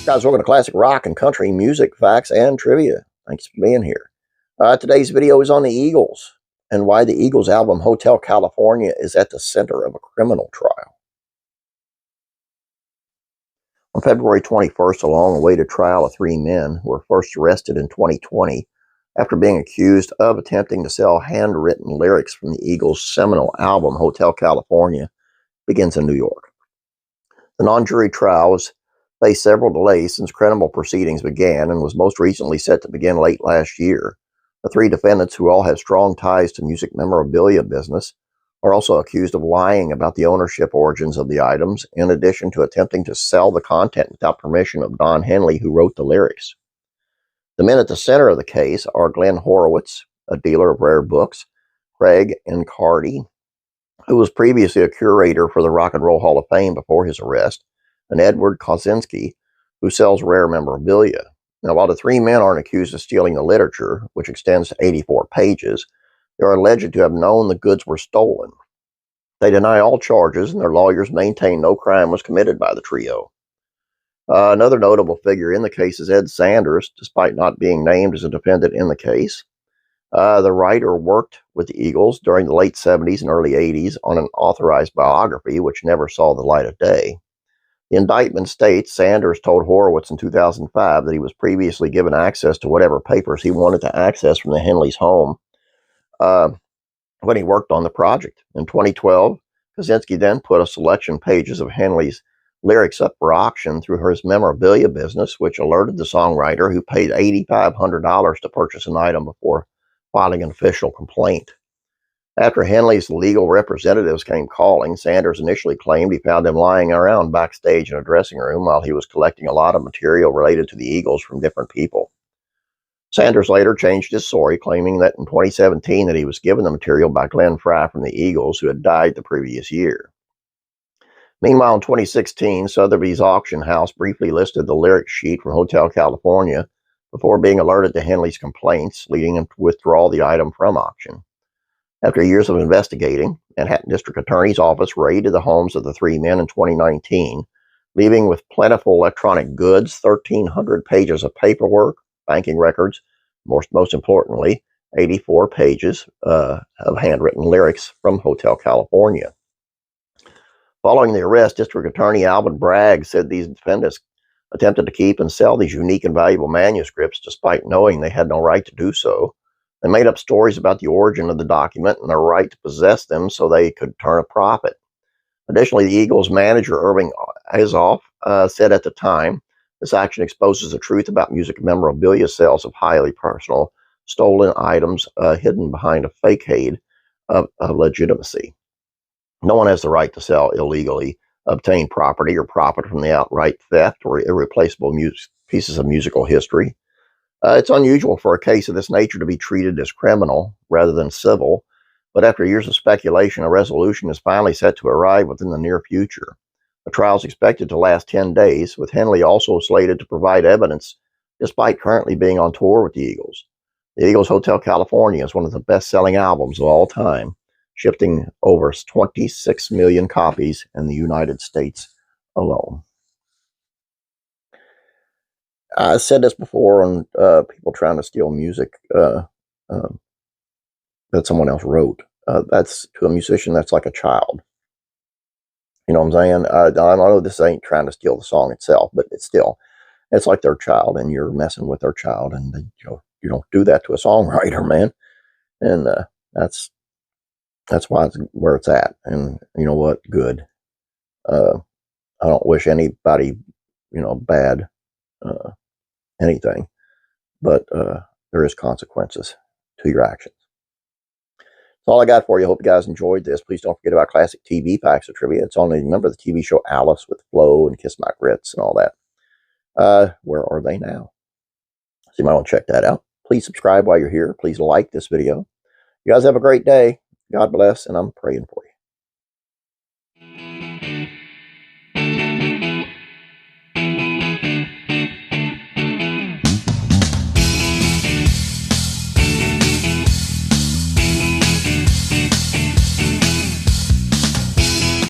Guys, welcome to Classic Rock and Country Music Facts and Trivia. Thanks for being here. Today's video is on the Eagles and why the Eagles album Hotel California is at the center of a criminal trial. On February 21st, a long-awaited trial of three men who were first arrested in 2020 after being accused of attempting to sell handwritten lyrics from the Eagles' seminal album Hotel California begins in New York. The non-jury trial was faced several delays since criminal proceedings began and was most recently set to begin late last year. The three defendants, who all have strong ties to music memorabilia business, are also accused of lying about the ownership origins of the items, in addition to attempting to sell the content without permission of Don Henley, who wrote the lyrics. The men at the center of the case are Glenn Horowitz, a dealer of rare books, Craig Encardi, who was previously a curator for the Rock and Roll Hall of Fame before his arrest, and Edward Kosinski, who sells rare memorabilia. Now, while the three men aren't accused of stealing the literature, which extends to 84 pages, they are alleged to have known the goods were stolen. They deny all charges, and their lawyers maintain no crime was committed by the trio. Another notable figure in the case is Ed Sanders, despite not being named as a defendant in the case. The writer worked with the Eagles during the late 70s and early 80s on an authorized biography, which never saw the light of day. The indictment states Sanders told Horowitz in 2005 that he was previously given access to whatever papers he wanted to access from the Henleys' home when he worked on the project. In 2012, Kosinski then put a selection pages of Henley's lyrics up for auction through his memorabilia business, which alerted the songwriter, who paid $8,500 to purchase an item before filing an official complaint. After Henley's legal representatives came calling, Sanders initially claimed he found him lying around backstage in a dressing room while he was collecting a lot of material related to the Eagles from different people. Sanders later changed his story, claiming that in 2017 that he was given the material by Glenn Frey from the Eagles, who had died the previous year. Meanwhile, in 2016, Sotheby's auction house briefly listed the lyric sheet from Hotel California before being alerted to Henley's complaints, leading him to withdraw the item from auction. After years of investigating, Manhattan District Attorney's Office raided the homes of the three men in 2019, leaving with plentiful electronic goods, 1,300 pages of paperwork, banking records, most importantly, 84 pages of handwritten lyrics from Hotel California. Following the arrest, District Attorney Alvin Bragg said these defendants attempted to keep and sell these unique and valuable manuscripts despite knowing they had no right to do so. They made up stories about the origin of the document and their right to possess them so they could turn a profit. Additionally, the Eagles manager, Irving Azoff, said at the time, this action exposes the truth about music memorabilia sales of highly personal, stolen items hidden behind a facade of legitimacy. No one has the right to sell illegally obtained property or profit from the outright theft or irreplaceable pieces of musical history. It's unusual for a case of this nature to be treated as criminal rather than civil, but after years of speculation, a resolution is finally set to arrive within the near future. The trial is expected to last 10 days, with Henley also slated to provide evidence despite currently being on tour with the Eagles. The Eagles' Hotel California is one of the best-selling albums of all time, shipping over 26 million copies in the United States alone. I said this before on people trying to steal music that someone else wrote. That's, to a musician, that's like a child. You know what I'm saying? I know this ain't trying to steal the song itself, but it's like their child, and you're messing with their child, and you don't do that to a songwriter, man. And that's why it's where it's at. And you know what? Good. I don't wish anybody, bad. Anything, but there is consequences to your actions. That's all I got for you. Hope you guys enjoyed this. Please don't forget about classic TV facts of trivia. It's only, remember the TV show Alice with Flo and Kiss My Grits and all that. Where are they now? So you might want to check that out. Please subscribe while you're here. Please like this video. You guys have a great day. God bless, and I'm praying for you.